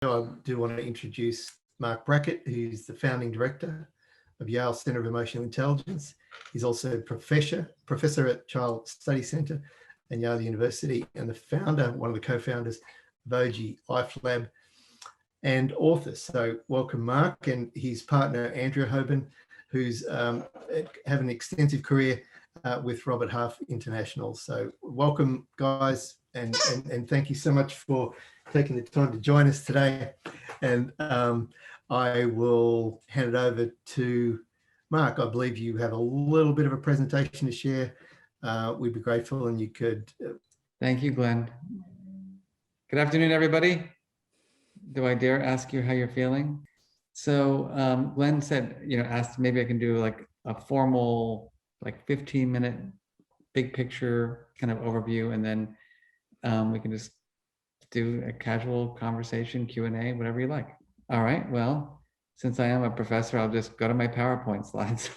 I do want to introduce Marc Brackett, who's the founding director of Yale Center of Emotional Intelligence. He's also a professor at Child Study Center and Yale University, and the founder, one of the co-founders of Oji Life Lab, and author. So welcome, Marc, and his partner, Andrea Hoban, who's have an extensive career with Robert Half International. So welcome, guys, and thank you so much for taking the time to join us today. And I will hand it over to Marc. I believe you have a little bit of a presentation to share. We'd be grateful, and you could. Thank you, Glenn. Good afternoon, everybody. Do I dare ask you how you're feeling? So Glenn said, asked maybe I can do like a formal, like 15-minute big picture kind of overview, and then we can just do a casual conversation, Q&A, whatever you like. All right, well, since I am a professor, I'll just go to my PowerPoint slides.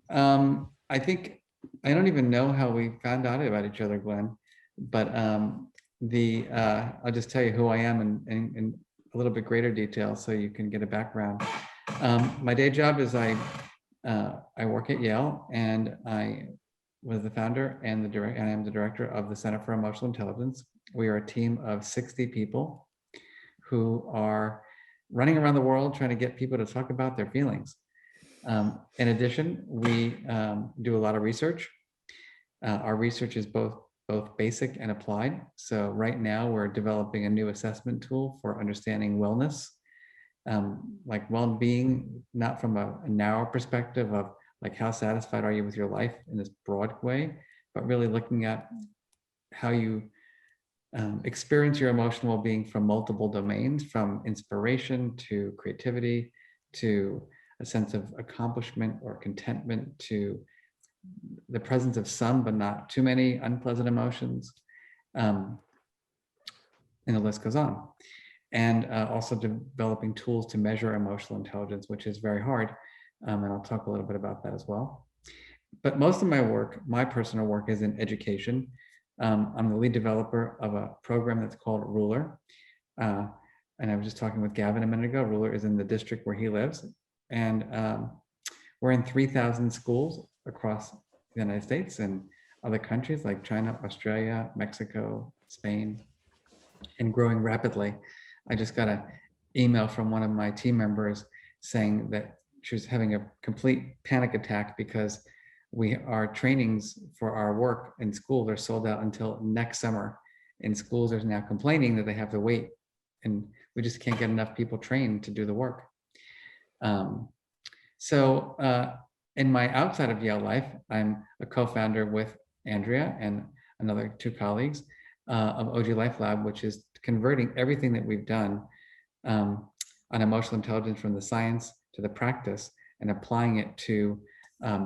I think, I don't even know how we found out about each other, Glenn, but I'll just tell you who I am in a little bit greater detail so you can get a background. My day job is I work at Yale, and I was the founder and I am the director of the Center for Emotional Intelligence. We are a team of 60 people who are running around the world trying to get people to talk about their feelings. In addition, we do a lot of research. Our research is both basic and applied. So right now we're developing a new assessment tool for understanding wellness, like well-being, not from a narrow perspective of like how satisfied are you with your life in this broad way, but really looking at how you experience your emotional well-being from multiple domains, from inspiration to creativity, to a sense of accomplishment or contentment, to the presence of some, but not too many unpleasant emotions. And the list goes on. And also developing tools to measure emotional intelligence, which is very hard. And I'll talk a little bit about that as well. But most of my work, my personal work, is in education. I'm the lead developer of a program that's called Ruler. And I was just talking with Gavin a minute ago. Ruler is in the district where he lives. And we're in 3,000 schools across the United States and other countries like China, Australia, Mexico, Spain, and growing rapidly. I just got an email from one of my team members saying that she was having a complete panic attack because our trainings for our work in schools are sold out until next summer. And schools are now complaining that they have to wait, and we just can't get enough people trained to do the work. In my outside of Yale life, I'm a co-founder with Andrea and another 2 colleagues of Oji Life Lab, which is converting everything that we've done on emotional intelligence from the science to the practice and applying it to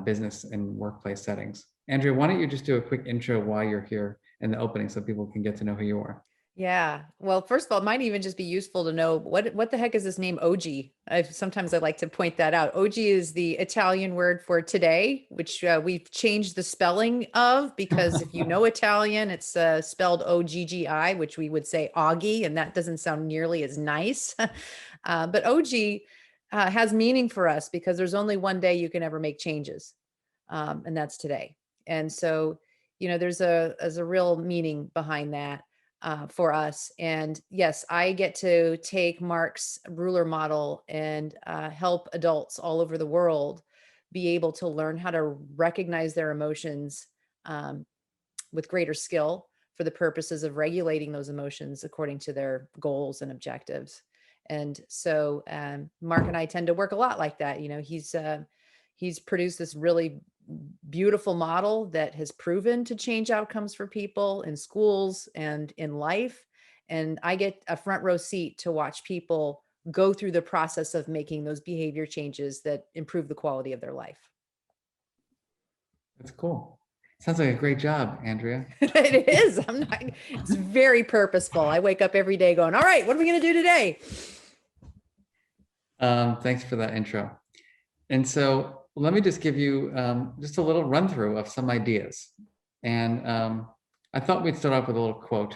business and workplace settings. Andrea, why don't you just do a quick intro while you're here in the opening so people can get to know who you are? Yeah. Well, first of all, it might even just be useful to know what the heck is this name Oji? Sometimes I like to point that out. Oji is the Italian word for today, which we've changed the spelling of, because if you know Italian, it's spelled O-G-G-I, which we would say Augie, and that doesn't sound nearly as nice. But Oji has meaning for us because there's only one day you can ever make changes, and that's today. And so, there's a real meaning behind that. For us. And yes, I get to take Marc's ruler model and help adults all over the world be able to learn how to recognize their emotions with greater skill for the purposes of regulating those emotions according to their goals and objectives. And so Marc and I tend to work a lot like that. He's produced this really beautiful model that has proven to change outcomes for people in schools and in life. And I get a front row seat to watch people go through the process of making those behavior changes that improve the quality of their life. That's cool. Sounds like a great job, Andrea. It is. It's very purposeful. I wake up every day going, all right, what are we going to do today? Thanks for that intro. And so let me just give you just a little run through of some ideas. And I thought we'd start off with a little quote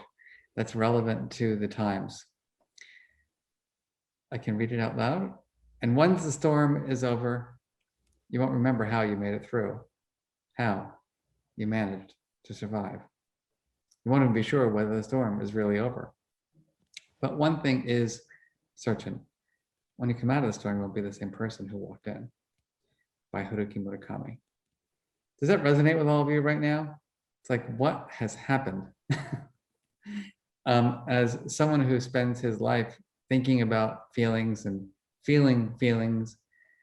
that's relevant to the times. I can read it out loud. And once the storm is over, you won't remember how you made it through, how you managed to survive. You won't even be sure whether the storm is really over. But one thing is certain. When you come out of the storm, you won't be the same person who walked in, by Haruki Murakami. Does that resonate with all of you right now? It's like, what has happened? As someone who spends his life thinking about feelings and feeling feelings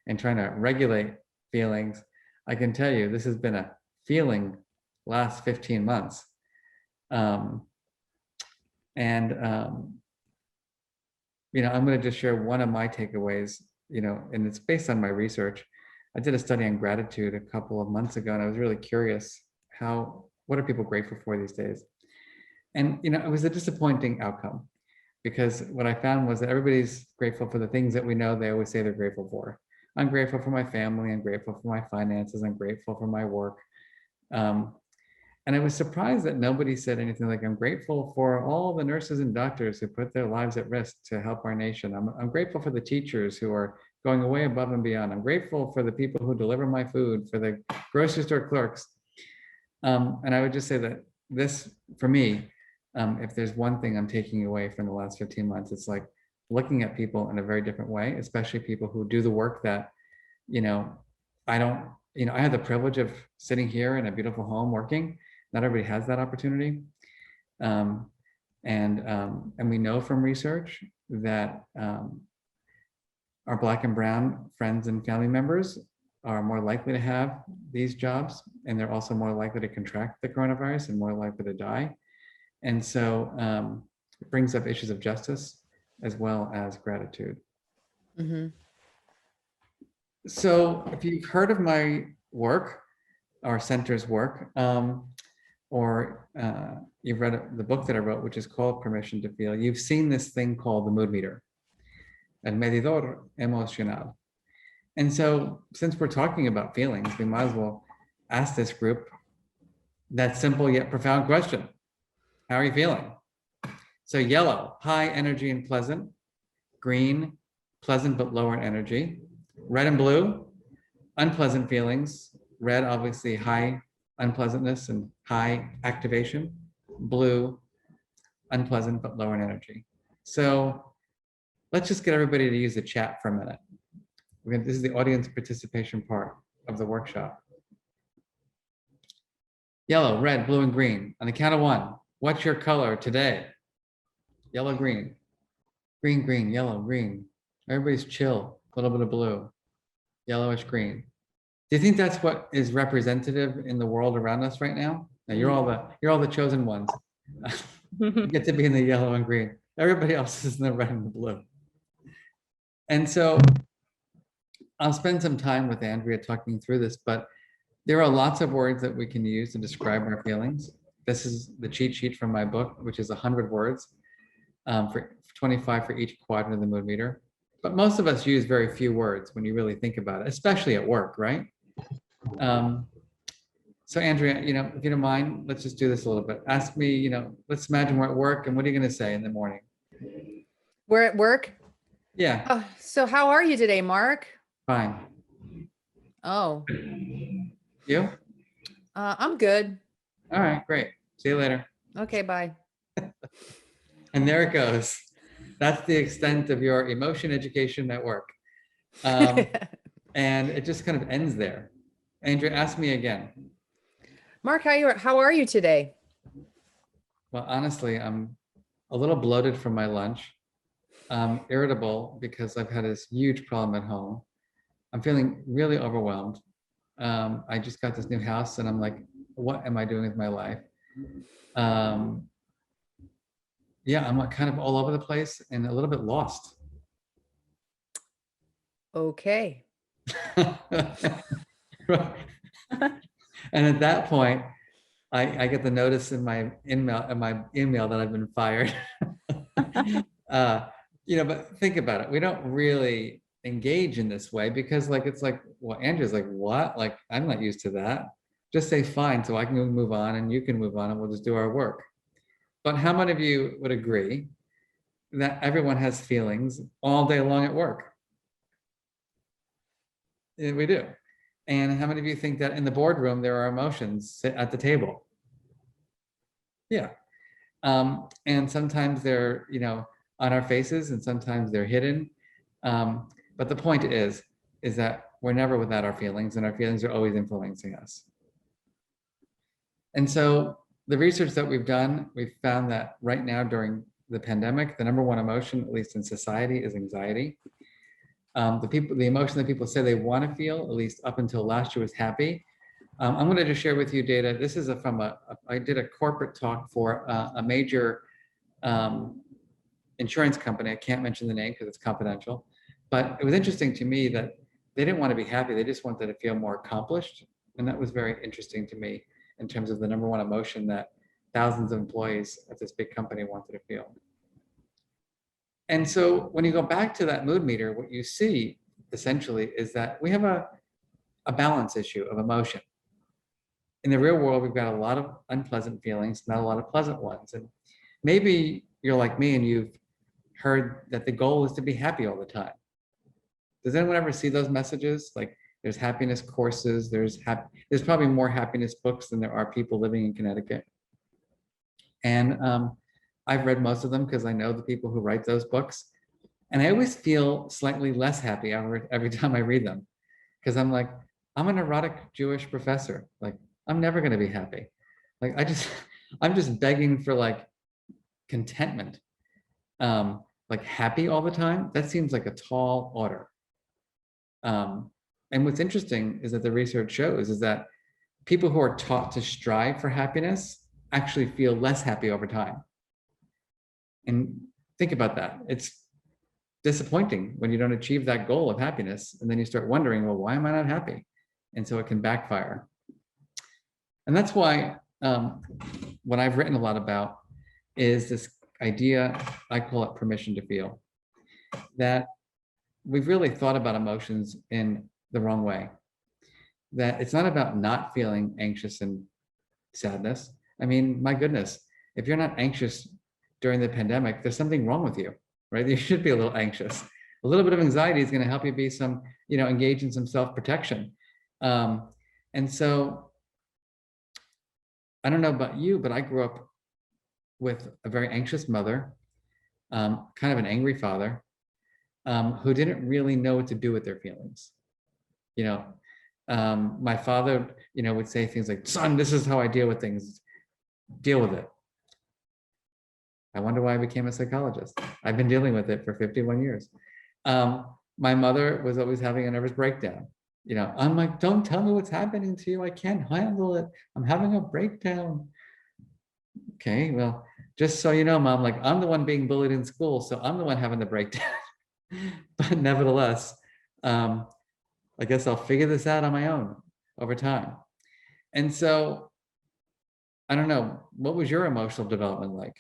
and trying to regulate feelings, I can tell you this has been a feeling last 15 months. I'm going to just share one of my takeaways, and it's based on my research. I did a study on gratitude a couple of months ago, and I was really curious what are people grateful for these days? And, it was a disappointing outcome, because what I found was that everybody's grateful for the things that we know they always say they're grateful for. I'm grateful for my family. I'm grateful for my finances. I'm grateful for my work. And I was surprised that nobody said anything like, I'm grateful for all the nurses and doctors who put their lives at risk to help our nation. I'm grateful for the teachers who are going way above and beyond. I'm grateful for the people who deliver my food, for the grocery store clerks. And I would just say that this, for me, if there's one thing I'm taking away from the last 15 months, it's like looking at people in a very different way, especially people who do the work that, I don't, I have the privilege of sitting here in a beautiful home working. Not everybody has that opportunity. And we know from research that our Black and brown friends and family members are more likely to have these jobs, and they're also more likely to contract the coronavirus and more likely to die. And so it brings up issues of justice as well as gratitude. Mm-hmm. So if you've heard of my work, our center's work, or you've read the book that I wrote, which is called Permission to Feel, you've seen this thing called the mood meter, el medidor emocional. And so since we're talking about feelings, we might as well ask this group that simple yet profound question. How are you feeling? So yellow, high energy and pleasant. Green, pleasant but lower in energy. Red and blue, unpleasant feelings. Red, obviously high unpleasantness and high activation. Blue, unpleasant but lower in energy. So let's just get everybody to use the chat for a minute. This is the audience participation part of the workshop. Yellow, red, blue, and green. On the count of one, what's your color today? Yellow, green. Green, green, yellow, green. Everybody's chill, a little bit of blue. Yellowish green. Do you think that's what is representative in the world around us right now? Now you're all the chosen ones. You get to be in the yellow and green. Everybody else is in the red and the blue. And so I'll spend some time with Andrea talking through this, but there are lots of words that we can use to describe our feelings. This is the cheat sheet from my book, which is 100 words, for 25 for each quadrant of the mood meter. But most of us use very few words when you really think about it, especially at work, right? So Andrea, if you don't mind, let's just do this a little bit. Ask me, let's imagine we're at work, and what are you going to say in the morning? We're at work? Yeah. So how are you today, Marc? Fine. Oh. You? I'm good. All right, great. See you later. Okay, bye. And there it goes. That's the extent of your emotion education at work. And it just kind of ends there. Andrea, ask me again. Marc, how are you today? Well, honestly, I'm a little bloated from my lunch. Irritable because I've had this huge problem at home. I'm feeling really overwhelmed. I just got this new house and I'm like, what am I doing with my life? Yeah, I'm kind of all over the place and a little bit lost. Okay. And at that point, I get the notice in my email that I've been fired. But think about it. We don't really engage in this way because it's like, well, Andrew's like, what? Like, I'm not used to that. Just say fine, so I can move on and you can move on and we'll just do our work. But how many of you would agree that everyone has feelings all day long at work? Yeah, we do. And how many of you think that in the boardroom there are emotions at the table? Yeah. And sometimes they're, on our faces, and sometimes they're hidden. But the point is that we're never without our feelings, and our feelings are always influencing us. And so the research that we've done, we've found that right now during the pandemic, the number one emotion, at least in society, is anxiety. The emotion that people say they want to feel, at least up until last year, was happy. I'm going to just share with you data. This is I did a corporate talk for a major insurance company. I can't mention the name because it's confidential, but it was interesting to me that they didn't want to be happy. They just wanted to feel more accomplished. And that was very interesting to me in terms of the number one emotion that thousands of employees at this big company wanted to feel. And so when you go back to that mood meter, what you see essentially is that we have a balance issue of emotion. In the real world, we've got a lot of unpleasant feelings, not a lot of pleasant ones. And maybe you're like me and you've heard that the goal is to be happy all the time. Does anyone ever see those messages? Like there's happiness courses, there's probably more happiness books than there are people living in Connecticut. And I've read most of them because I know the people who write those books. And I always feel slightly less happy every time I read them. Because I'm like, I'm a neurotic Jewish professor. Like, I'm never going to be happy. Like, I'm just begging for like contentment. Like happy all the time, that seems like a tall order. And what's interesting is that the research shows is that people who are taught to strive for happiness actually feel less happy over time. And think about that. It's disappointing when you don't achieve that goal of happiness. And then you start wondering, well, why am I not happy? And so it can backfire. And that's why what I've written a lot about is this idea, I call it permission to feel, that we've really thought about emotions in the wrong way. That it's not about not feeling anxious and sadness. I mean, my goodness, if you're not anxious during the pandemic, there's something wrong with you, right? You should be a little anxious. A little bit of anxiety is going to help you be engage in some self-protection. And so I don't know about you, but I grew up with a very anxious mother, kind of an angry father, who didn't really know what to do with their feelings. My father, would say things like, son, this is how I deal with things. Deal with it. I wonder why I became a psychologist. I've been dealing with it for 51 years. My mother was always having a nervous breakdown. I'm like, don't tell me what's happening to you. I can't handle it. I'm having a breakdown. Okay, well, just so you know, Mom, like I'm the one being bullied in school, so I'm the one having the breakdown. But nevertheless, I guess I'll figure this out on my own over time. And so, I don't know, what was your emotional development like?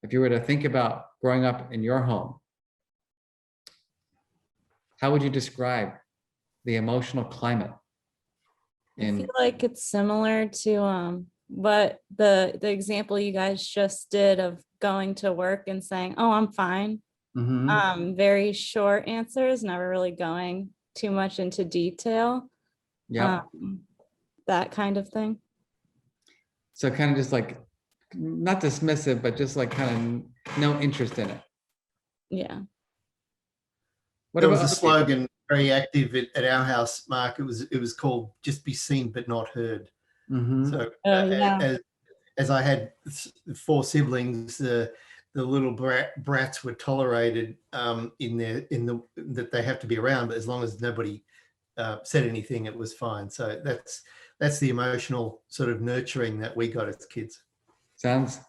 If you were to think about growing up in your home, how would you describe the emotional climate? I feel like it's similar to what the example you guys just did of going to work and saying, oh, I'm fine. Mm-hmm. Very short answers, never really going too much into detail. Yeah. That kind of thing. So kind of just like, not dismissive, but just like kind of no interest in it. Yeah. What there was a slogan very active at our house, Mark. It was called "Just be seen but not heard." Mm-hmm. So as I had 4 siblings, the little brats were tolerated that they have to be around, but as long as nobody said anything, it was fine. So that's the emotional sort of nurturing that we got as kids. Sounds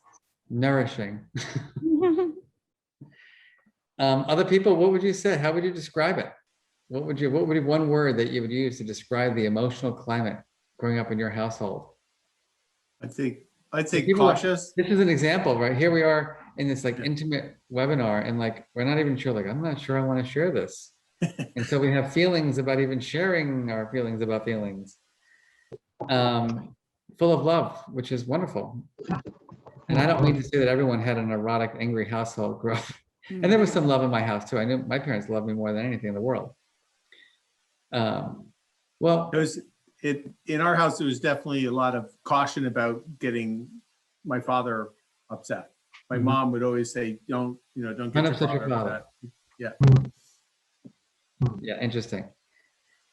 nourishing. Other people, what would you say? How would you describe it? What would be one word that you would use to describe the emotional climate growing up in your household? I'd say cautious. This is an example, right? Here we are in this like intimate webinar, and like we're not even sure, like I'm not sure I want to share this. And so we have feelings about even sharing our feelings about feelings. Full of love, which is wonderful. And I don't mean to say that everyone had an erotic, angry household growing up. And there was some love in my house too. I knew my parents loved me more than anything in the world. Well, in our house, there was definitely a lot of caution about getting my father upset. My mom would always say, don't get your father upset. Yeah. Yeah, interesting.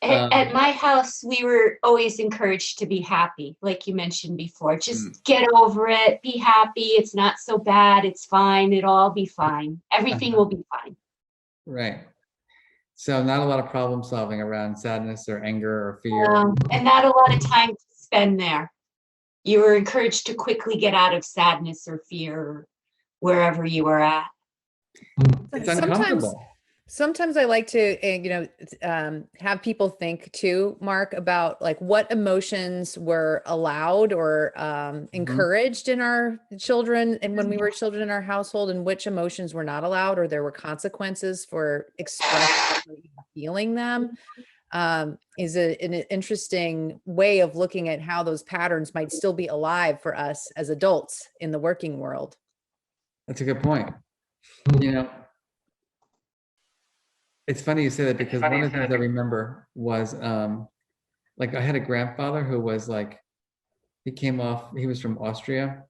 At my house, we were always encouraged to be happy, like you mentioned before. Just get over it, be happy. It's not so bad. It's fine. It'll all be fine. Everything will be fine. Right. So not a lot of problem solving around sadness or anger or fear. And not a lot of time to spend there. You were encouraged to quickly get out of sadness or fear or wherever you were at. It's uncomfortable. Sometimes I like to, have people think too, Marc, about like what emotions were allowed or encouraged in our children and when we were children in our household, and which emotions were not allowed or there were consequences for expressing or feeling them. Is an interesting way of looking at how those patterns might still be alive for us as adults in the working world. That's a good point. It's funny you say that, because one of the things I remember was like I had a grandfather who was like, he was from Austria,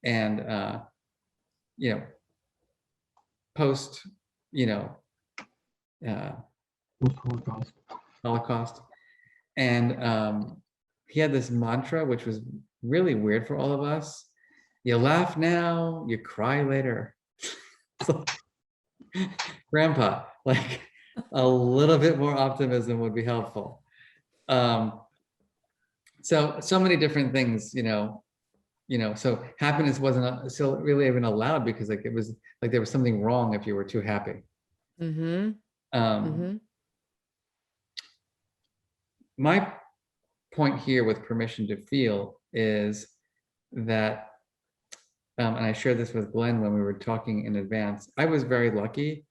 and post Holocaust, and he had this mantra which was really weird for all of us: you laugh now, you cry later. Grandpa, like, a little bit more optimism would be helpful. So many different things, so happiness wasn't still really even allowed, because like it was like there was something wrong if you were too happy. My point here with permission to feel is that, and I shared this with Glenn when we were talking in advance, I was very lucky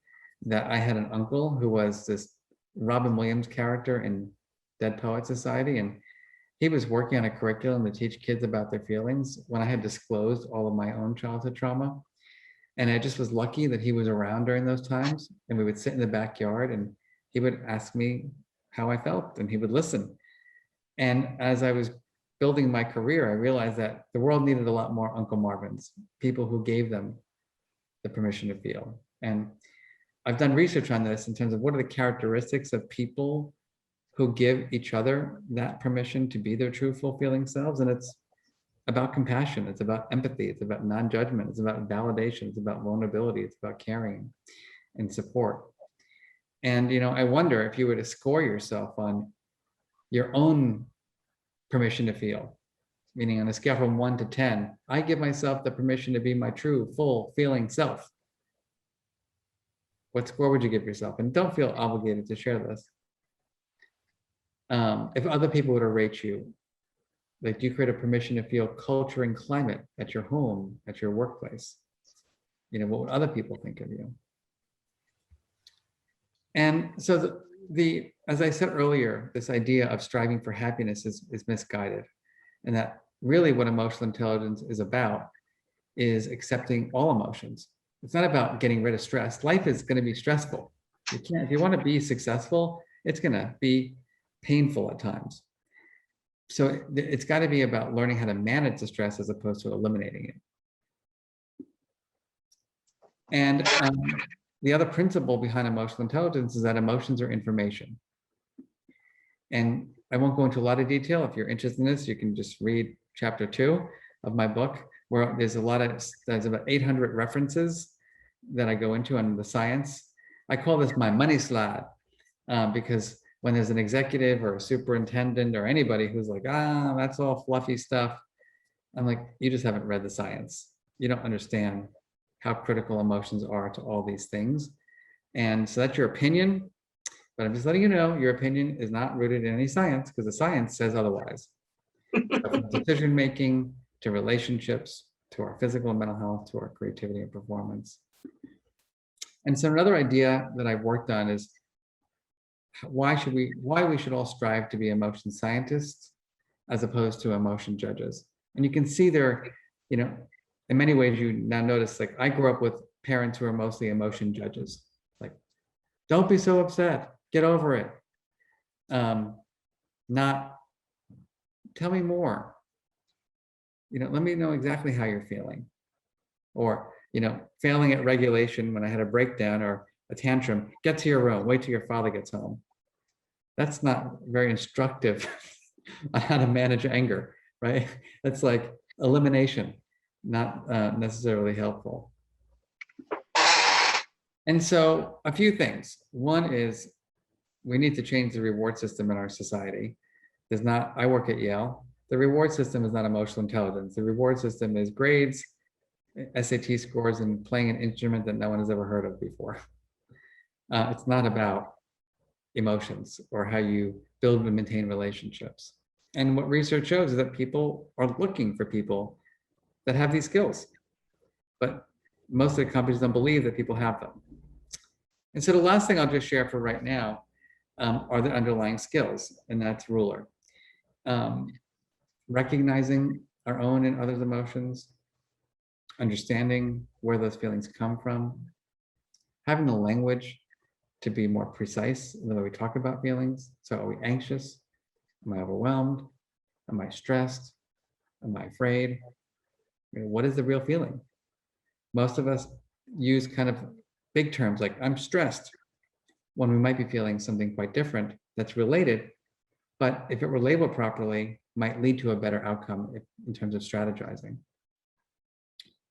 that I had an uncle who was this Robin Williams character in Dead Poet Society, and he was working on a curriculum to teach kids about their feelings when I had disclosed all of my own childhood trauma. And I just was lucky that he was around during those times, and we would sit in the backyard and he would ask me how I felt and he would listen. And as I was building my career, I realized that the world needed a lot more Uncle Marvins, people who gave them the permission to feel. And I've done research on this in terms of what are the characteristics of people who give each other that permission to be their true, fulfilling selves. And it's about compassion, it's about empathy, it's about non-judgment, it's about validation, it's about vulnerability, it's about caring and support. And I wonder if you were to score yourself on your own permission to feel, meaning on a scale from 1 to 10, I give myself the permission to be my true, full, feeling self. What score would you give yourself? And don't feel obligated to share this. If other people were to rate you, like, do you create a permission to feel culture and climate at your home, at your workplace? What would other people think of you? And so as I said earlier, this idea of striving for happiness is misguided. And that really what emotional intelligence is about is accepting all emotions. It's not about getting rid of stress. Life is going to be stressful. If you want to be successful, it's going to be painful at times. So it's got to be about learning how to manage the stress as opposed to eliminating it. And the other principle behind emotional intelligence is that emotions are information. And I won't go into a lot of detail. If you're interested in this, you can just read chapter 2 of my book, where there's about 800 references that I go into on the science. I call this my money slide, because when there's an executive or a superintendent or anybody who's like, that's all fluffy stuff, I'm like, you just haven't read the science. You don't understand how critical emotions are to all these things. And so that's your opinion, but I'm just letting you know, your opinion is not rooted in any science, because the science says otherwise. From decision-making to relationships, to our physical and mental health, to our creativity and performance. And so another idea that I've worked on is why we should all strive to be emotion scientists as opposed to emotion judges. And you can see there, in many ways, you now notice, like, I grew up with parents who are mostly emotion judges. Like, don't be so upset, get over it. Not, tell me more. Let me know exactly how you're feeling. Or, failing at regulation when I had a breakdown or a tantrum, get to your room, wait till your father gets home. That's not very instructive on how to manage anger, right? That's like elimination, not necessarily helpful. And so a few things. One is we need to change the reward system in our society. I work at Yale. The reward system is not emotional intelligence. The reward system is grades, SAT scores, and playing an instrument that no one has ever heard of before. It's not about emotions or how you build and maintain relationships. And what research shows is that people are looking for people that have these skills, but most of the companies don't believe that people have them. And so the last thing I'll just share for right now are the underlying skills, and that's ruler. Recognizing our own and others' emotions, understanding where those feelings come from, having the language to be more precise in the way we talk about feelings. So are we anxious? Am I overwhelmed? Am I stressed? Am I afraid? What is the real feeling? Most of us use kind of big terms like I'm stressed when we might be feeling something quite different that's related, but if it were labeled properly, might lead to a better outcome in terms of strategizing.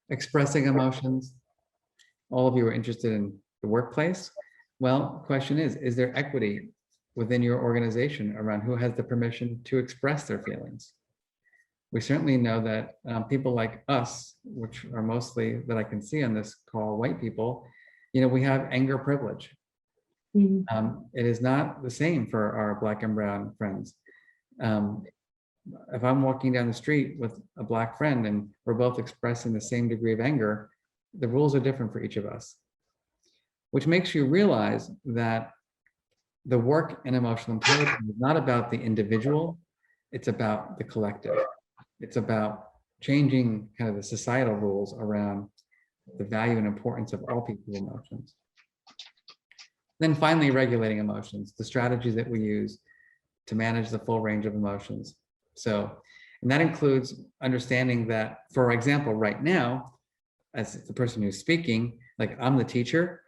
Expressing emotions. All of you are interested in the workplace. Well, the question is there equity within your organization around who has the permission to express their feelings? We certainly know that people like us, which are mostly that I can see on this call, white people, we have anger privilege. It is not the same for our Black and brown friends. If I'm walking down the street with a Black friend and we're both expressing the same degree of anger, the rules are different for each of us, which makes you realize that the work in emotional intelligence is not about the individual, it's about the collective. It's about changing kind of the societal rules around the value and importance of all people's emotions. Then finally, regulating emotions, the strategies that we use to manage the full range of emotions. So, and that includes understanding that, for example, right now, as the person who's speaking, like I'm the teacher,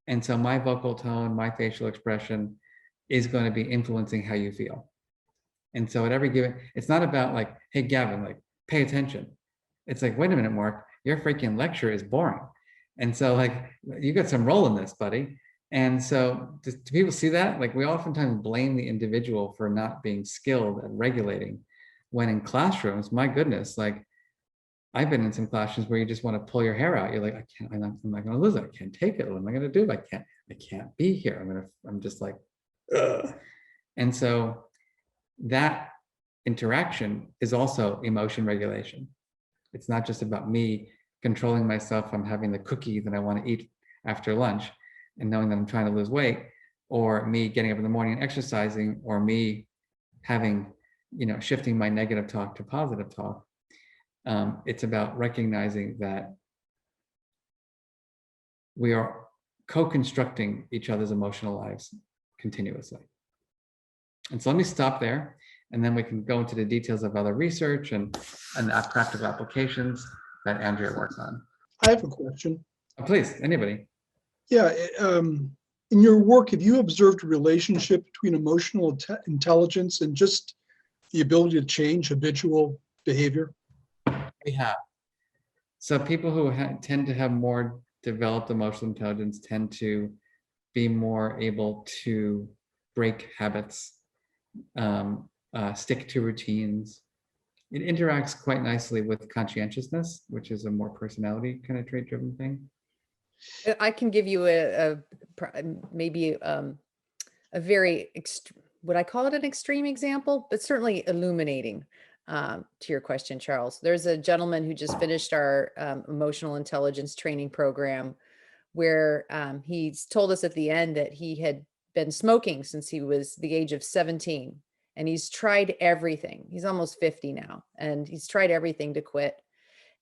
and so my vocal tone, my facial expression is going to be influencing how you feel. And so at every given, it's not about like, hey, Gavin, like, pay attention. It's like, wait a minute, Marc, your freaking lecture is boring. And so like, you got some role in this, buddy. And so do people see that? Like, we oftentimes blame the individual for not being skilled at regulating, when in classrooms, my goodness, like I've been in some classrooms where you just want to pull your hair out. You're like, I'm not going to lose it. I can't take it. What am I going to do? I can't be here. I'm just like, ugh. And so that interaction is also emotion regulation. It's not just about me controlling myself. I'm having the cookie that I want to eat after lunch and knowing that I'm trying to lose weight, or me getting up in the morning and exercising, or me having, shifting my negative talk to positive talk. It's about recognizing that we are co-constructing each other's emotional lives continuously. And so let me stop there, and then we can go into the details of other research and practical applications that Andrea works on. I have a question. Please, anybody. Yeah, in your work, have you observed a relationship between emotional intelligence and just the ability to change habitual behavior? We have. So people who tend to have more developed emotional intelligence tend to be more able to break habits, stick to routines. It interacts quite nicely with conscientiousness, which is a more personality kind of trait-driven thing. I can give you maybe a very, would I call it an extreme example, but certainly illuminating to your question, Charles. There's a gentleman who just finished our emotional intelligence training program, where he's told us at the end that he had been smoking since he was the age of 17, and he's tried everything. He's almost 50 now, and he's tried everything to quit.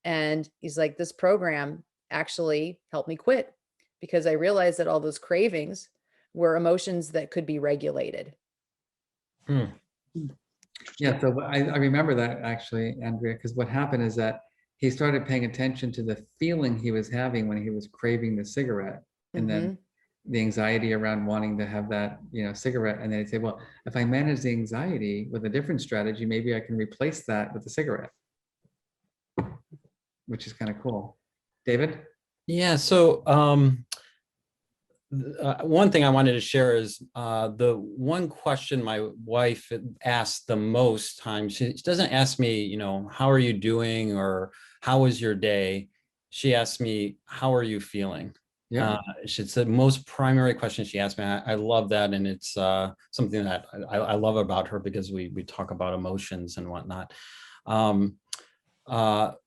And he's like, this program actually helped me quit because I realized that all those cravings were emotions that could be regulated. Yeah, so I remember that actually, Andrea, because what happened is that he started paying attention to the feeling he was having when he was craving the cigarette, and then the anxiety around wanting to have that, cigarette. And then he'd say, well, if I manage the anxiety with a different strategy, maybe I can replace that with the cigarette, which is kind of cool. David? Yeah, so one thing I wanted to share is the one question my wife asks the most times. She doesn't ask me, how are you doing or how was your day? She asks me, how are you feeling? Yeah. It's the most primary question she asked me. I love that. And it's something that I love about her because we talk about emotions and whatnot. But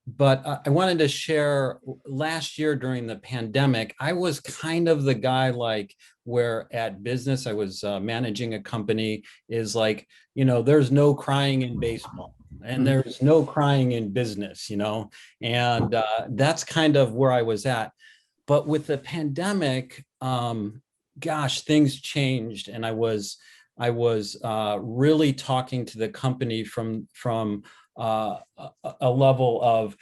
I wanted to share, last year during the pandemic, I was kind of the guy where at business, I was managing a company, is there's no crying in baseball and there's no crying in business, and that's kind of where I was at. But with the pandemic, gosh, things changed. And I was really talking to the company from a level of,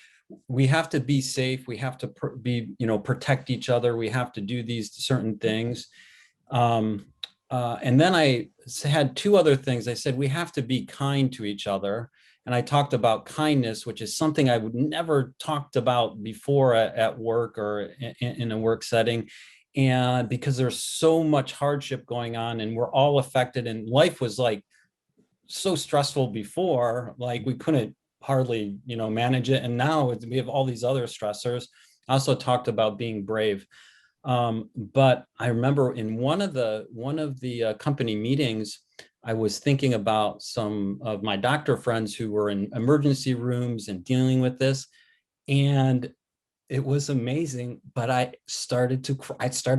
we have to be safe, we have to protect each other, we have to do these certain things. And then I had two other things. I said, we have to be kind to each other. And I talked about kindness, which is something I would never talked about before at work or in a work setting. And because there's so much hardship going on and we're all affected, and life was so stressful before, we couldn't hardly, manage it. And now we have all these other stressors. I also talked about being brave. But I remember in one of the company meetings, I was thinking about some of my doctor friends who were in emergency rooms and dealing with this. And it was amazing, but I started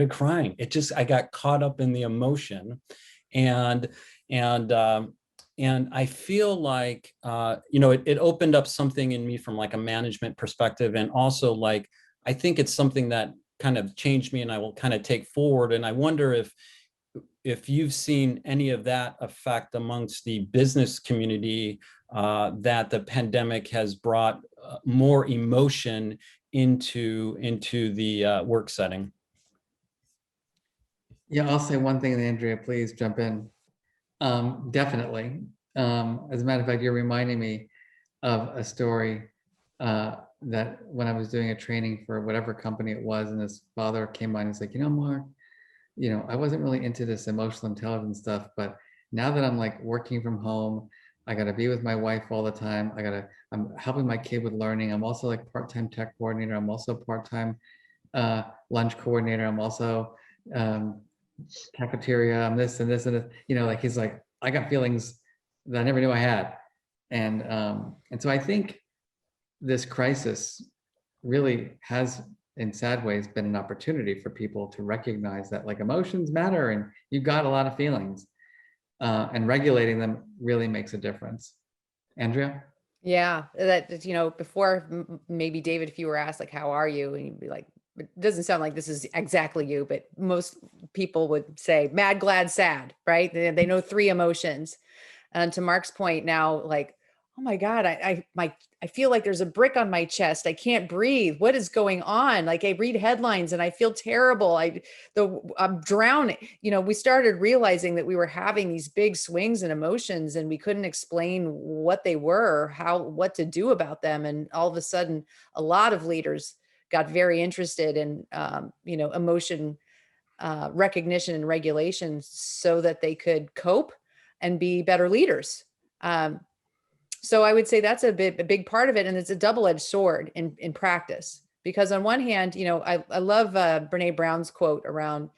crying. I got caught up in the emotion. And I feel like, it opened up something in me from a management perspective. And also I think it's something that kind of changed me and I will kind of take forward. And I wonder if you've seen any of that effect amongst the business community, that the pandemic has brought more emotion into the work setting. Yeah, I'll say one thing, and Andrea, please jump in. Definitely. As a matter of fact, you're reminding me of a story that when I was doing a training for whatever company it was, and this father came by and he's like, Marc, I wasn't really into this emotional intelligence stuff, but now that I'm working from home, I got to be with my wife all the time. I'm helping my kid with learning. I'm also part-time tech coordinator. I'm also part-time lunch coordinator. I'm also cafeteria. I'm this and this and this. He's like, I got feelings that I never knew I had. And so I think this crisis really has, in sad ways, been an opportunity for people to recognize that emotions matter and you've got a lot of feelings, and regulating them really makes a difference. Andrea? Yeah, that, before maybe David, if you were asked how are you, and you'd be like, it doesn't sound like this is exactly you, but most people would say mad, glad, sad, right? They know 3 emotions. And to Marc's point now, oh my God, I feel like there's a brick on my chest. I can't breathe. What is going on? I read headlines and I feel terrible. I'm drowning. We started realizing that we were having these big swings in emotions and we couldn't explain what they were, what to do about them. And all of a sudden, a lot of leaders got very interested in, emotion recognition and regulation so that they could cope and be better leaders. So I would say that's a big part of it. And it's a double-edged sword in practice, because on one hand, I love Brene Brown's quote around,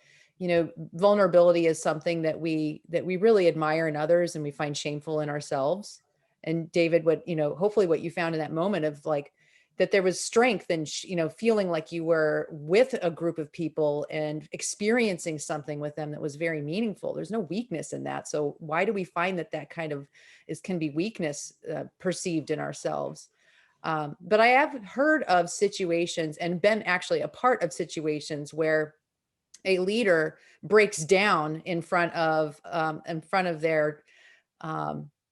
vulnerability is something that we really admire in others and we find shameful in ourselves. And David, hopefully what you found in that moment of that there was strength and, feeling like you were with a group of people and experiencing something with them that was very meaningful. There's no weakness in that. So why do we find that kind of can be weakness perceived in ourselves? But I have heard of situations and been actually a part of situations where a leader breaks down in front of their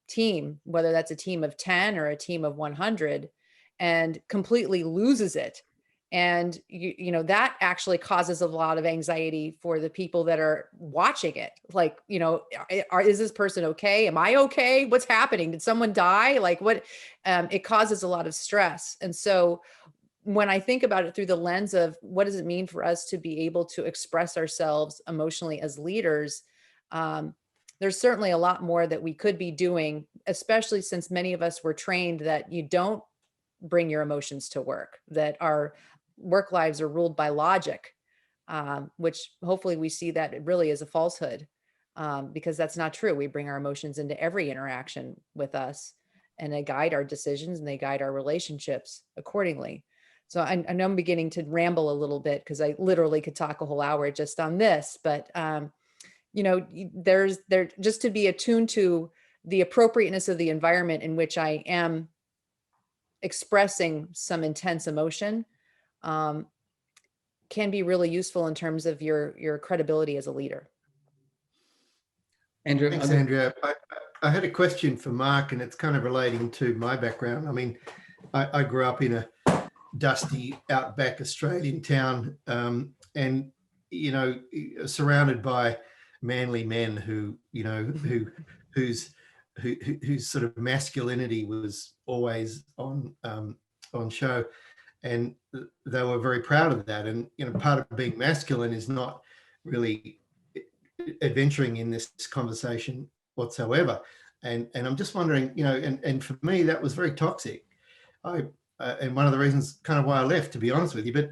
team, whether that's a team of 10 or a team of 100, and completely loses it. And you know, that actually causes a lot of anxiety for the people that are watching it. Like, you know, is this person okay? Am I okay? What's happening? Did someone die? Like what? It causes a lot of stress. And so when I think about it through the lens of what does it mean for us to be able to express ourselves emotionally as leaders, there's certainly a lot more that we could be doing, especially since many of us were trained that you don't bring your emotions to work, that our work lives are ruled by logic, which hopefully we see that it really is a falsehood, because that's not true. We bring our emotions into every interaction with us, and they guide our decisions and they guide our relationships accordingly. So I know I'm beginning to ramble a little bit because I literally could talk a whole hour just on this, but you know, there's just to be attuned to the appropriateness of the environment in which I am expressing some intense emotion, can be really useful in terms of your credibility as a leader. Andrew, thanks, Andrea. I had a question for Marc, and it's kind of relating to my background. I mean, I grew up in a dusty outback Australian town, and you know, surrounded by manly men who, you know, whose sort of masculinity was always on show, and they were very proud of that. And you know, part of being masculine is not really adventuring in this conversation whatsoever. And I'm just wondering, you know, and for me that was very toxic. And one of the reasons kind of why I left, to be honest with you. But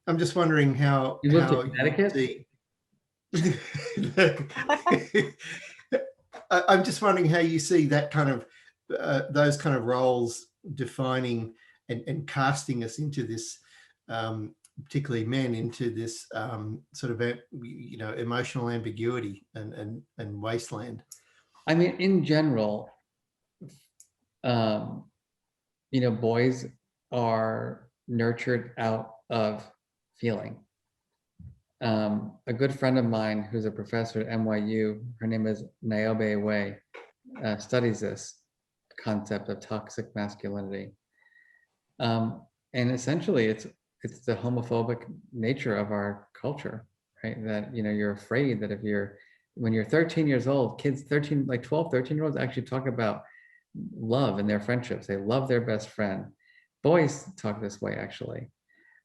I'm just wondering how you moved to Connecticut? I'm just wondering how you see that kind of those kind of roles defining and casting us into this, particularly men, into this sort of you know, emotional ambiguity and wasteland. I mean, in general, you know, boys are nurtured out of feeling. A good friend of mine who's a professor at NYU, her name is Niobe Wei, studies this concept of toxic masculinity. And essentially it's the homophobic nature of our culture, right? That, you know, you're afraid that when you're 13 years old, kids 12, 13-year-olds actually talk about love in their friendships. They love their best friend. Boys talk this way, actually.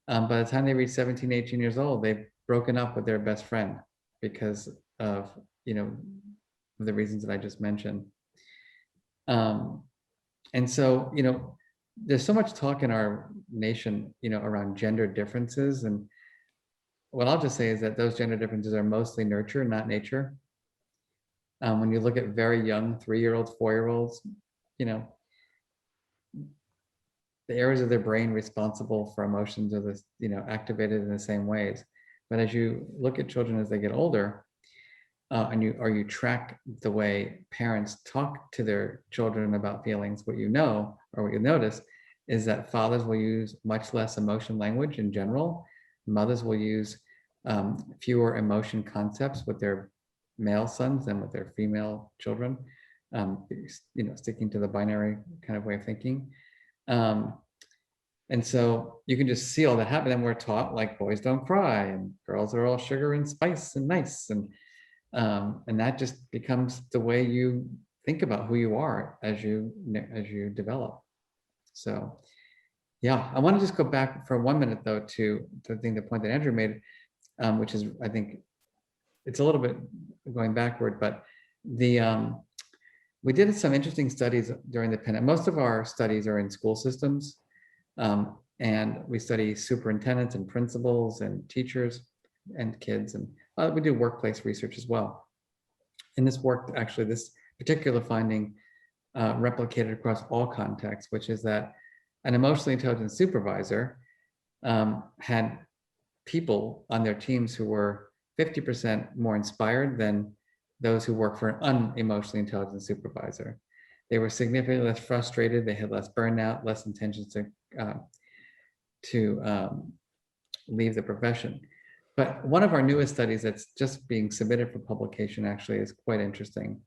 By the time they reach 17, 18 years old, they've broken up with their best friend because of, you know, the reasons that I just mentioned. And so, you know, there's so much talk in our nation, you know, around gender differences. And what I'll just say is that those gender differences are mostly nurture, not nature. When you look at very young 3-year-olds, 4-year-olds, you know, the areas of their brain responsible for emotions are this, you know, activated in the same ways. But as you look at children as they get older, and you track the way parents talk to their children about feelings, what you know, or what you notice, is that fathers will use much less emotion language in general. Mothers will use fewer emotion concepts with their male sons than with their female children, you know, sticking to the binary kind of way of thinking. And so you can just see all that happen. And we're taught like boys don't cry and girls are all sugar and spice and nice. And that just becomes the way you think about who you are as you develop. So yeah, I want to just go back for 1 minute though to the point that Andrew made, which is, I think it's a little bit going backward, but we did some interesting studies during the pandemic. Most of our studies are in school systems, and we study superintendents and principals and teachers and kids, and we do workplace research as well. And this worked, actually, this particular finding replicated across all contexts, which is that an emotionally intelligent supervisor had people on their teams who were 50% more inspired than those who work for an unemotionally intelligent supervisor. They were significantly less frustrated. They had less burnout, less intentions to leave the profession. But one of our newest studies that's just being submitted for publication actually is quite interesting.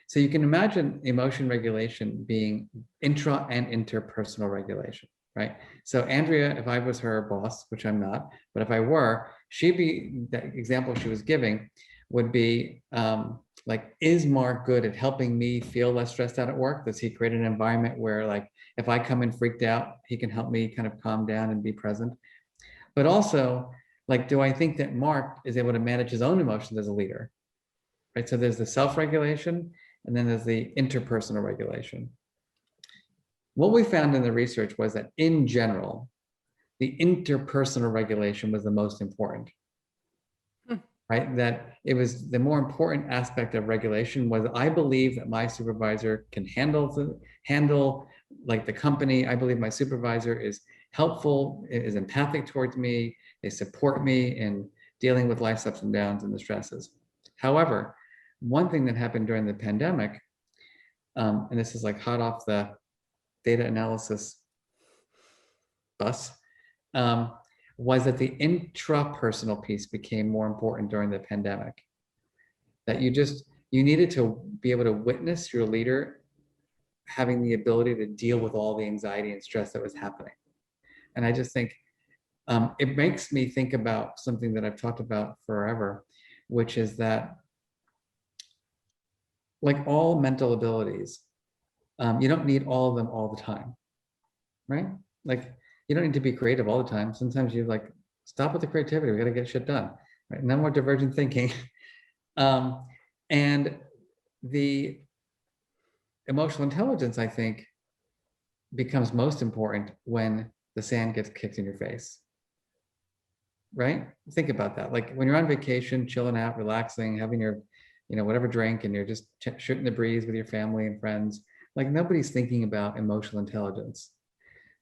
So you can imagine emotion regulation being intra and interpersonal regulation, right? So Andrea, if I was her boss, which I'm not, but if I were, she'd be, the example she was giving would be like, is Marc good at helping me feel less stressed out at work? Does he create an environment where, like, if I come in freaked out, he can help me kind of calm down and be present? But also, like, do I think that Marc is able to manage his own emotions as a leader? Right, so there's the self-regulation, and then there's the interpersonal regulation. What we found in the research was that in general, the interpersonal regulation was the most important. Right, that it was the more important aspect of regulation was, I believe that my supervisor can handle like the company. I believe my supervisor is helpful, is empathic towards me. They support me in dealing with life's ups and downs and the stresses. However, one thing that happened during the pandemic, and this is like hot off the data analysis bus, was that the intrapersonal piece became more important during the pandemic. That you needed to be able to witness your leader having the ability to deal with all the anxiety and stress that was happening. And I just think it makes me think about something that I've talked about forever, which is that, like all mental abilities, you don't need all of them all the time, right? Like, you don't need to be creative all the time. Sometimes you like, stop with the creativity. We got to get shit done, right? No more divergent thinking. And the emotional intelligence, I think, becomes most important when the sand gets kicked in your face, right? Think about that. Like when you're on vacation, chilling out, relaxing, having your, whatever drink, and you're just shooting the breeze with your family and friends, like nobody's thinking about emotional intelligence.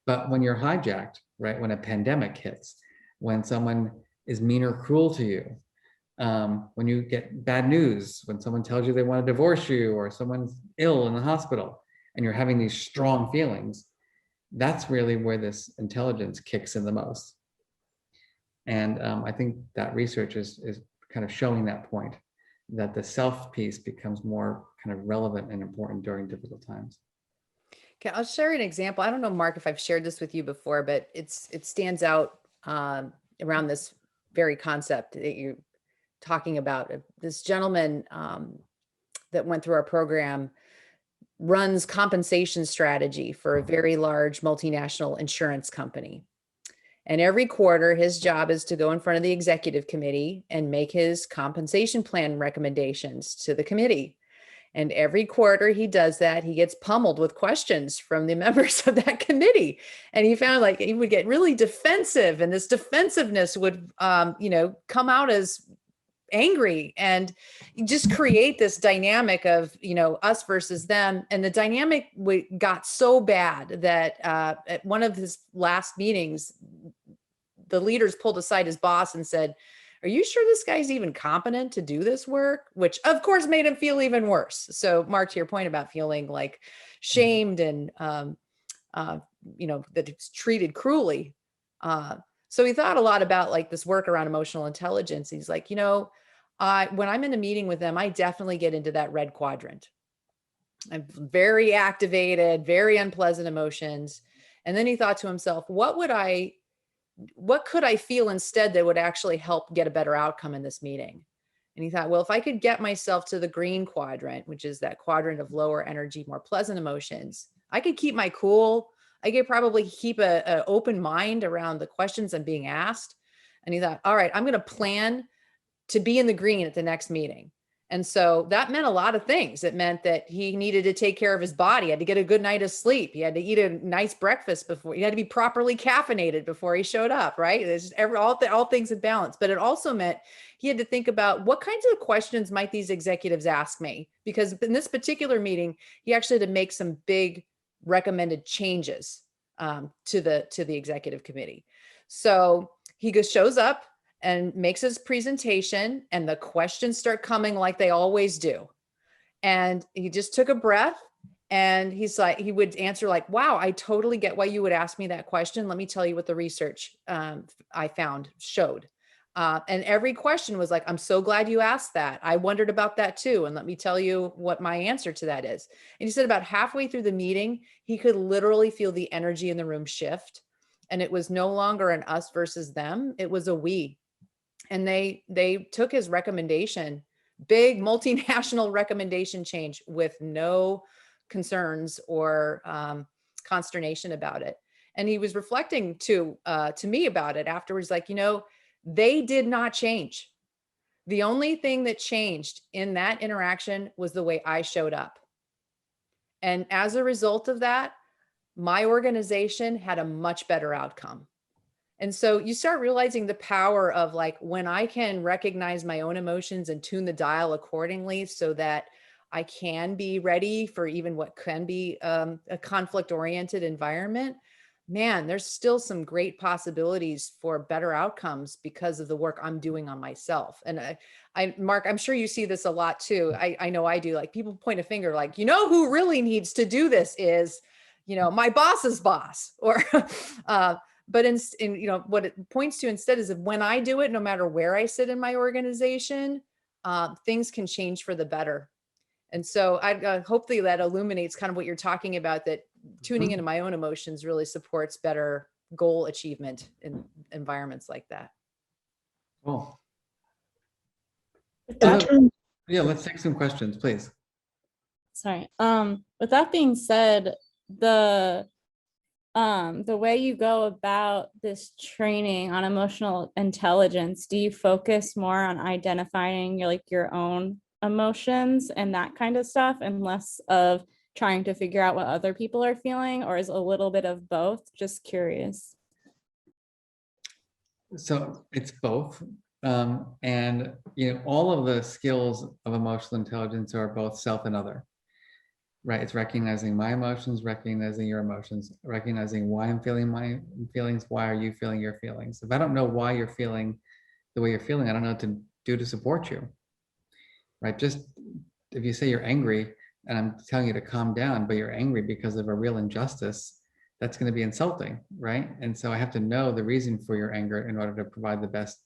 But when you're hijacked, right, when a pandemic hits, when someone is mean or cruel to you, when you get bad news, when someone tells you they want to divorce you, or someone's ill in the hospital, and you're having these strong feelings, that's really where this intelligence kicks in the most. And I think that research is kind of showing that point, that the self piece becomes more kind of relevant and important during difficult times. Okay, I'll share an example. I don't know, Marc, if I've shared this with you before, but it stands out around this very concept that you're talking about. This gentleman that went through our program runs compensation strategy for a very large multinational insurance company. And every quarter, his job is to go in front of the executive committee and make his compensation plan recommendations to the committee. And every quarter he does that, he gets pummeled with questions from the members of that committee. And he found like he would get really defensive, and this defensiveness would, come out as angry, and you just create this dynamic of, us versus them. And the dynamic got so bad that at one of his last meetings, the leaders pulled aside his boss and said, "Are you sure this guy's even competent to do this work?" Which of course made him feel even worse. So Marc, to your point about feeling like shamed and, that it's treated cruelly. So he thought a lot about like this work around emotional intelligence. He's like, when I'm in a meeting with them, I definitely get into that red quadrant. I'm very activated, very unpleasant emotions. And then he thought to himself, what could I feel instead that would actually help get a better outcome in this meeting? And he thought, well, if I could get myself to the green quadrant, which is that quadrant of lower energy, more pleasant emotions, I could keep my cool. I could probably keep an open mind around the questions I'm being asked. And he thought, all right, I'm going to plan to be in the green at the next meeting. And so that meant a lot of things. It meant that he needed to take care of his body. He had to get a good night of sleep. He had to eat a nice breakfast before. He had to be properly caffeinated before he showed up, right? There's all things in balance. But it also meant he had to think about what kinds of questions might these executives ask me? Because in this particular meeting, he actually had to make some big recommended changes to the executive committee. So he shows up and makes his presentation, and the questions start coming like they always do. And he just took a breath And he's like, he would answer like, wow, I totally get why you would ask me that question. Let me tell you what the research I found showed. And every question was like, I'm so glad you asked that. I wondered about that too. And let me tell you what my answer to that is. And he said about halfway through the meeting, he could literally feel the energy in the room shift. And it was no longer an us versus them. It was a we. And they took his recommendation, big multinational recommendation change, with no concerns or consternation about it. And he was reflecting to me about it afterwards, like, you know, they did not change. The only thing that changed in that interaction was the way I showed up. And as a result of that, my organization had a much better outcome. And so you start realizing the power of like, when I can recognize my own emotions and tune the dial accordingly so that I can be ready for even what can be a conflict-oriented environment, man, there's still some great possibilities for better outcomes because of the work I'm doing on myself. And Marc, I'm sure you see this a lot too. I know I do. Like, people point a finger like, you know, who really needs to do this is, you know, my boss's boss, or, but in you know, what it points to instead is that when I do it, no matter where I sit in my organization, things can change for the better. And so I hopefully that illuminates kind of what you're talking about, that tuning into my own emotions really supports better goal achievement in environments like that. Cool. That- Yeah, let's take some questions, please. Sorry. With that being said, the way you go about this training on emotional intelligence, do you focus more on identifying your own emotions and that kind of stuff, and less of trying to figure out what other people are feeling, or is a little bit of both? Just curious. So it's both. And you know, all of the skills of emotional intelligence are both self and other, right? It's recognizing my emotions, recognizing your emotions, recognizing why I'm feeling my feelings. Why are you feeling your feelings? If I don't know why you're feeling the way you're feeling, I don't know what to do to support you, right? Just if you say you're angry and I'm telling you to calm down, but you're angry because of a real injustice, that's going to be insulting, right? And so I have to know the reason for your anger in order to provide the best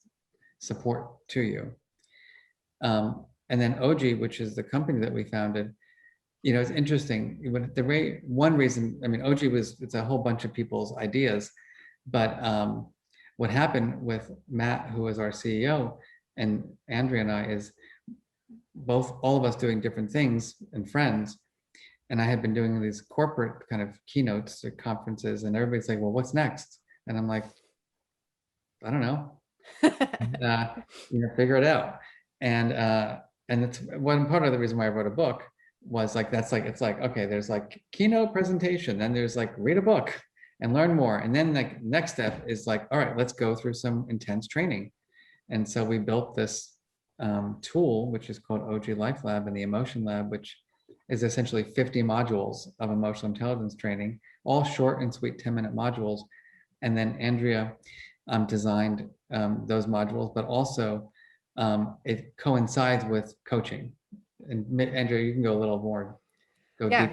support to you. And then Oji, which is the company that we founded, you know, it's interesting. One reason, I mean, Oji it's a whole bunch of people's ideas, but what happened with Matt, who was our CEO, and Andrea and I, is all of us doing different things and friends. And I had been doing these corporate kind of keynotes or conferences, and everybody's like, well, what's next? And I'm like, I don't know. You know, figure it out. And it's one part of the reason why I wrote a book was like, it's like, okay, there's like keynote presentation, then there's like read a book and learn more. And then like next step is like, all right, let's go through some intense training. And so we built this tool, which is called Oji Life Lab, and the Emotion Lab, which is essentially 50 modules of emotional intelligence training, all short and sweet 10-minute modules. And then Andrea designed those modules, but also it coincides with coaching. And Andrea, you can go a little more. Yeah,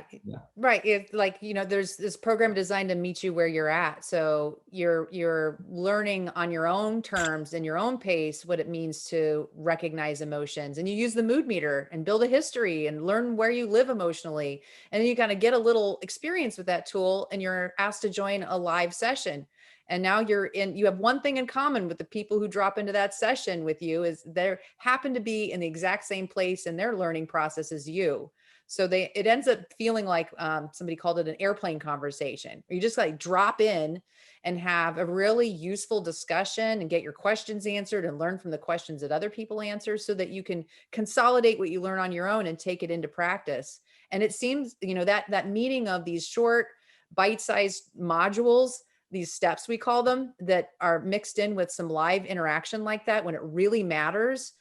right. It's like, you know, there's this program designed to meet you where you're at. So you're learning on your own terms and your own pace what it means to recognize emotions. And you use the mood meter and build a history and learn where you live emotionally. And then you kind of get a little experience with that tool, and you're asked to join a live session. And now you have one thing in common with the people who drop into that session with you, is they happen to be in the exact same place in their learning process as you. So it ends up feeling like somebody called it an airplane conversation, where you just like drop in and have a really useful discussion and get your questions answered and learn from the questions that other people answer, so that you can consolidate what you learn on your own and take it into practice. And it seems, you know, that meeting of these short bite-sized modules, these steps, we call them, that are mixed in with some live interaction like that, when it really matters,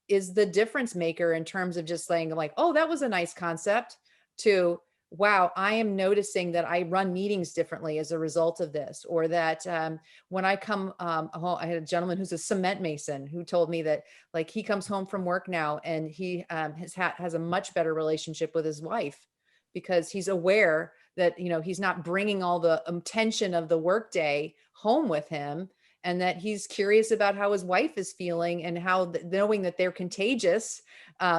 is the difference maker in terms of just saying like, oh, that was a nice concept, to, wow, I am noticing that I run meetings differently as a result of this. Or that when I come home, I had a gentleman who's a cement mason who told me that like he comes home from work now and he has a much better relationship with his wife, because he's aware that, you know, he's not bringing all the tension of the workday home with him, and that he's curious about how his wife is feeling, and how knowing that they're contagious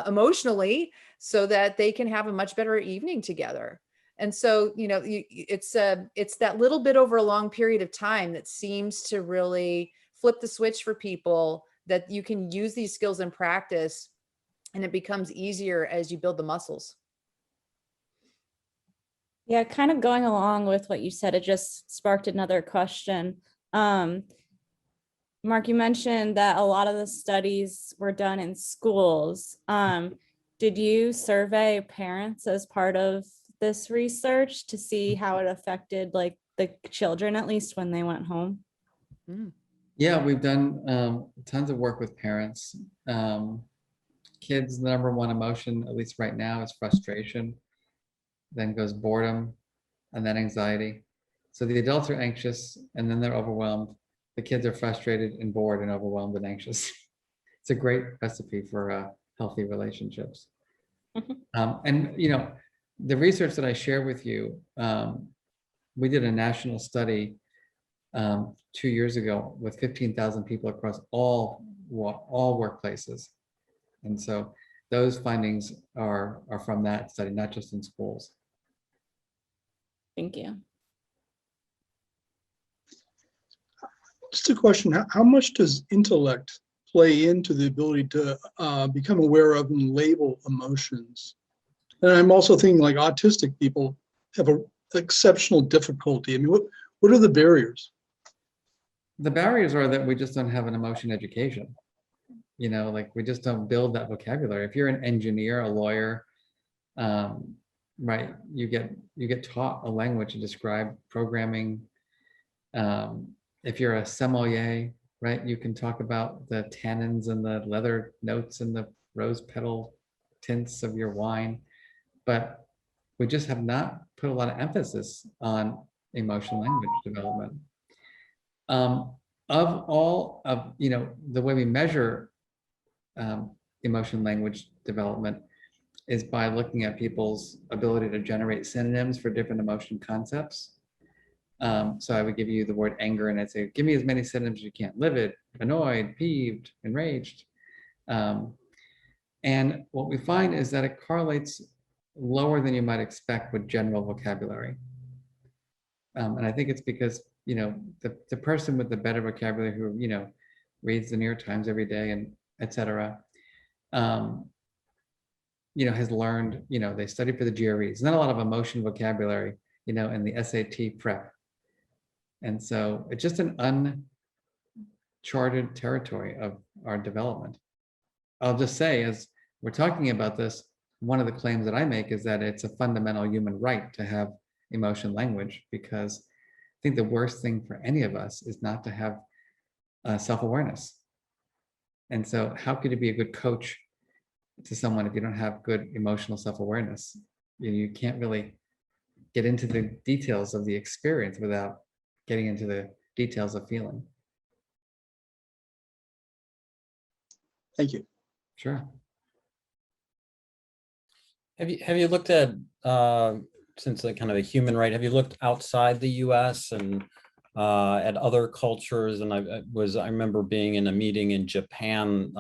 emotionally, so that they can have a much better evening together. And so, you know, it's that little bit over a long period of time that seems to really flip the switch for people, that you can use these skills in practice, and it becomes easier as you build the muscles. Yeah, kind of going along with what you said, it just sparked another question. Marc, you mentioned that a lot of the studies were done in schools. Did you survey parents as part of this research to see how it affected like the children, at least when they went home? Yeah, we've done tons of work with parents. Kids' number one emotion, at least right now, is frustration. Then goes boredom, and then anxiety. So the adults are anxious, and then they're overwhelmed. The kids are frustrated and bored and overwhelmed and anxious. It's a great recipe for healthy relationships. And you know, the research that I share with you, we did a national study 2 years ago with 15,000 people across all workplaces. And so those findings are from that study, not just in schools. Thank you. Just a question, how much does intellect play into the ability to become aware of and label emotions? And I'm also thinking like autistic people have an exceptional difficulty. I mean, what are the barriers? The barriers are that we just don't have an emotion education. You know, like we just don't build that vocabulary. If you're an engineer, a lawyer, right, you get taught a language to describe programming. If you're a sommelier, right, you can talk about the tannins and the leather notes and the rose petal tints of your wine, but we just have not put a lot of emphasis on emotional language development. Of all of, you know, the way we measure emotion language development is by looking at people's ability to generate synonyms for different emotion concepts. So I would give you the word anger, and I'd say, give me as many synonyms as you can: livid, annoyed, peeved, enraged. And what we find is that it correlates lower than you might expect with general vocabulary. And I think it's because, you know, the person with the better vocabulary, who, you know, reads the New York Times every day and et cetera, you know, has learned, you know, they study for the GREs, not a lot of emotion vocabulary, you know, in the SAT prep. And so it's just an uncharted territory of our development. I'll just say, as we're talking about this, one of the claims that I make is that it's a fundamental human right to have emotion language, because I think the worst thing for any of us is not to have self-awareness. And so how could you be a good coach to someone if you don't have good emotional self-awareness? You can't really get into the details of the experience without getting into the details of feeling. Thank you. Sure. Have you looked at, since like kind of a human right, have you looked outside the US and at other cultures? And I remember being in a meeting in Japan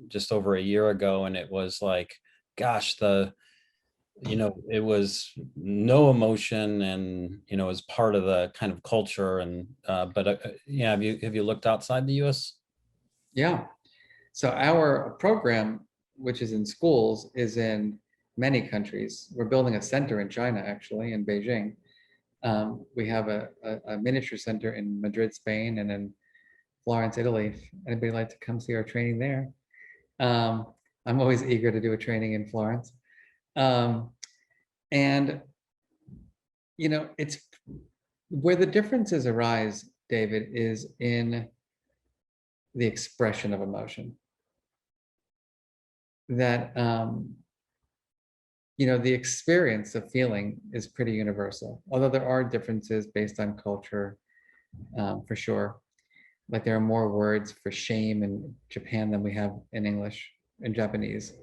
just over a year ago, and it was like, gosh, you know, it was no emotion, and, you know, as part of the kind of culture. And yeah, have you looked outside the US? Yeah. So our program, which is in schools, is in many countries. We're building a center in China, actually, in Beijing. We have a miniature center in Madrid, Spain, and in Florence, Italy. If anybody like to come see our training there? I'm always eager to do a training in Florence. And, you know, it's where the differences arise, David, is in the expression of emotion. That, you know, the experience of feeling is pretty universal, although there are differences based on culture, for sure. Like there are more words for shame in Japan than we have in English and Japanese.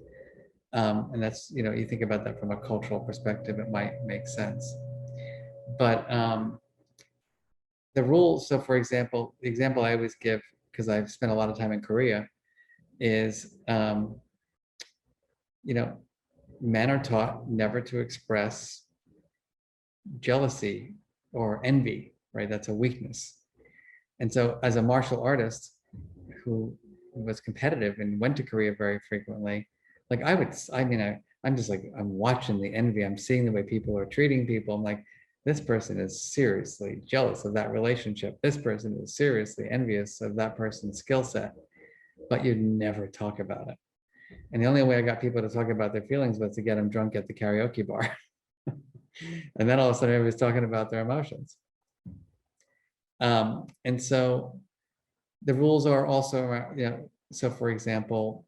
And that's, you think about that from a cultural perspective, it might make sense. But the rules, so for example, the example I always give, because I've spent a lot of time in Korea, is, men are taught never to express jealousy or envy, right? That's a weakness. And so as a martial artist who was competitive and went to Korea very frequently, like I'm just like, I'm watching the envy, I'm seeing the way people are treating people. I'm like, this person is seriously jealous of that relationship. This person is seriously envious of that person's skill set, but you never talk about it. And the only way I got people to talk about their feelings was to get them drunk at the karaoke bar. And then all of a sudden everybody's talking about their emotions. And so the rules are also around, so for example,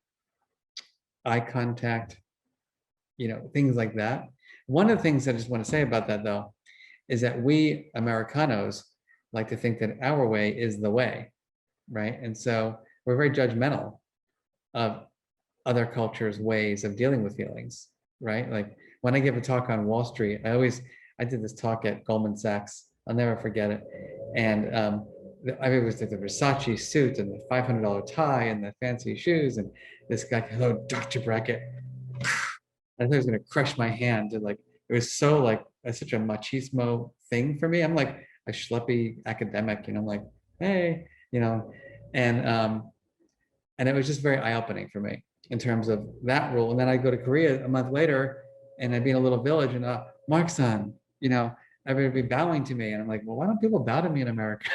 eye contact, things like that. One of the things I just want to say about that though, is that we Americanos like to think that our way is the way, right? And so we're very judgmental of other cultures' ways of dealing with feelings, right? Like when I give a talk on Wall Street, I did this talk at Goldman Sachs. I'll never forget it. And I was the Versace suit and the $500 tie and the fancy shoes. And this guy, hello, Dr. Brackett. I thought he was going to crush my hand. And like, it was so like, such a machismo thing for me. I'm like a schleppy academic, I'm like, hey, and it was just very eye-opening for me in terms of that rule. And then I go to Korea a month later and I'd be in a little village and Marc-san, everybody be bowing to me. And I'm like, well, why don't people bow to me in America?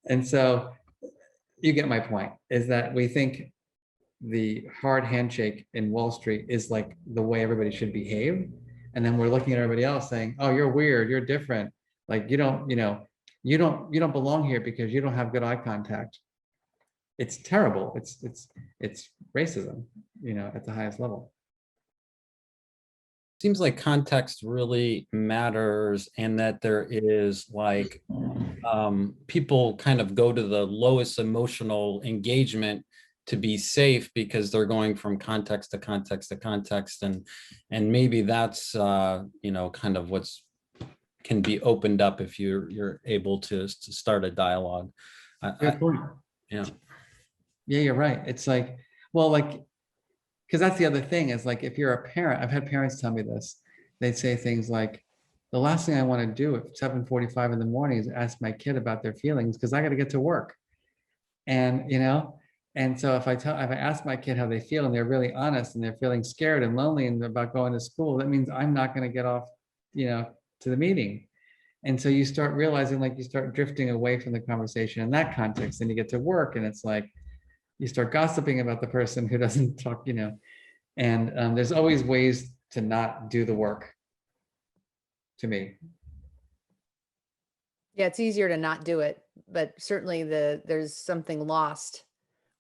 And so you get my point, is that we think the hard handshake in Wall Street is like the way everybody should behave. And then we're looking at everybody else saying, oh, you're weird, you're different. Like you don't belong here because you don't have good eye contact. It's terrible. It's racism, at the highest level. Seems like context really matters, and that there is like people kind of go to the lowest emotional engagement to be safe because they're going from context to context to context, and maybe that's kind of what's can be opened up if you're able to start a dialogue. Good point. Yeah, you're right. It's like, well, like, because that's the other thing is like, if you're a parent, I've had parents tell me this, they'd say things like, the last thing I want to do at 7:45 in the morning is ask my kid about their feelings because I got to get to work. And, and so if I ask my kid how they feel and they're really honest and they're feeling scared and lonely and about going to school, that means I'm not going to get off, to the meeting. And so you start realizing, like, you start drifting away from the conversation in that context, and you get to work and it's like, you start gossiping about the person who doesn't talk, and there's always ways to not do the work, to me. Yeah, it's easier to not do it, but certainly there's something lost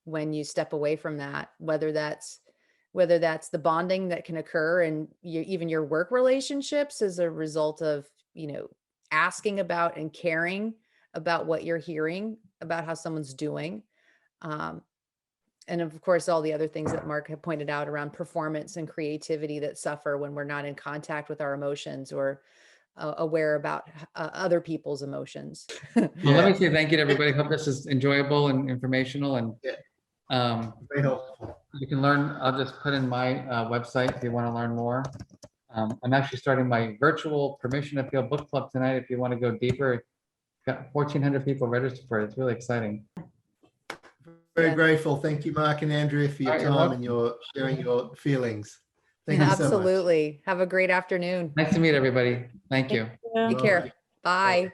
when you step away from that, whether that's the bonding that can occur in even your work relationships as a result of, asking about and caring about what you're hearing about how someone's doing. And of course, all the other things that Marc had pointed out around performance and creativity that suffer when we're not in contact with our emotions or aware about other people's emotions. Well, let me say thank you to everybody. Hope this is enjoyable and informational, and very helpful. You can learn. I'll just put in my website if you want to learn more. I'm actually starting my virtual Permission to Feel book club tonight. If you want to go deeper, got 1,400 people registered for it. It's really exciting. Very grateful. Thank you, Marc and Andrea, for your time and your sharing your feelings. Thank you so much. Absolutely. Have a great afternoon. Nice to meet everybody. Thank you. Take care. Bye.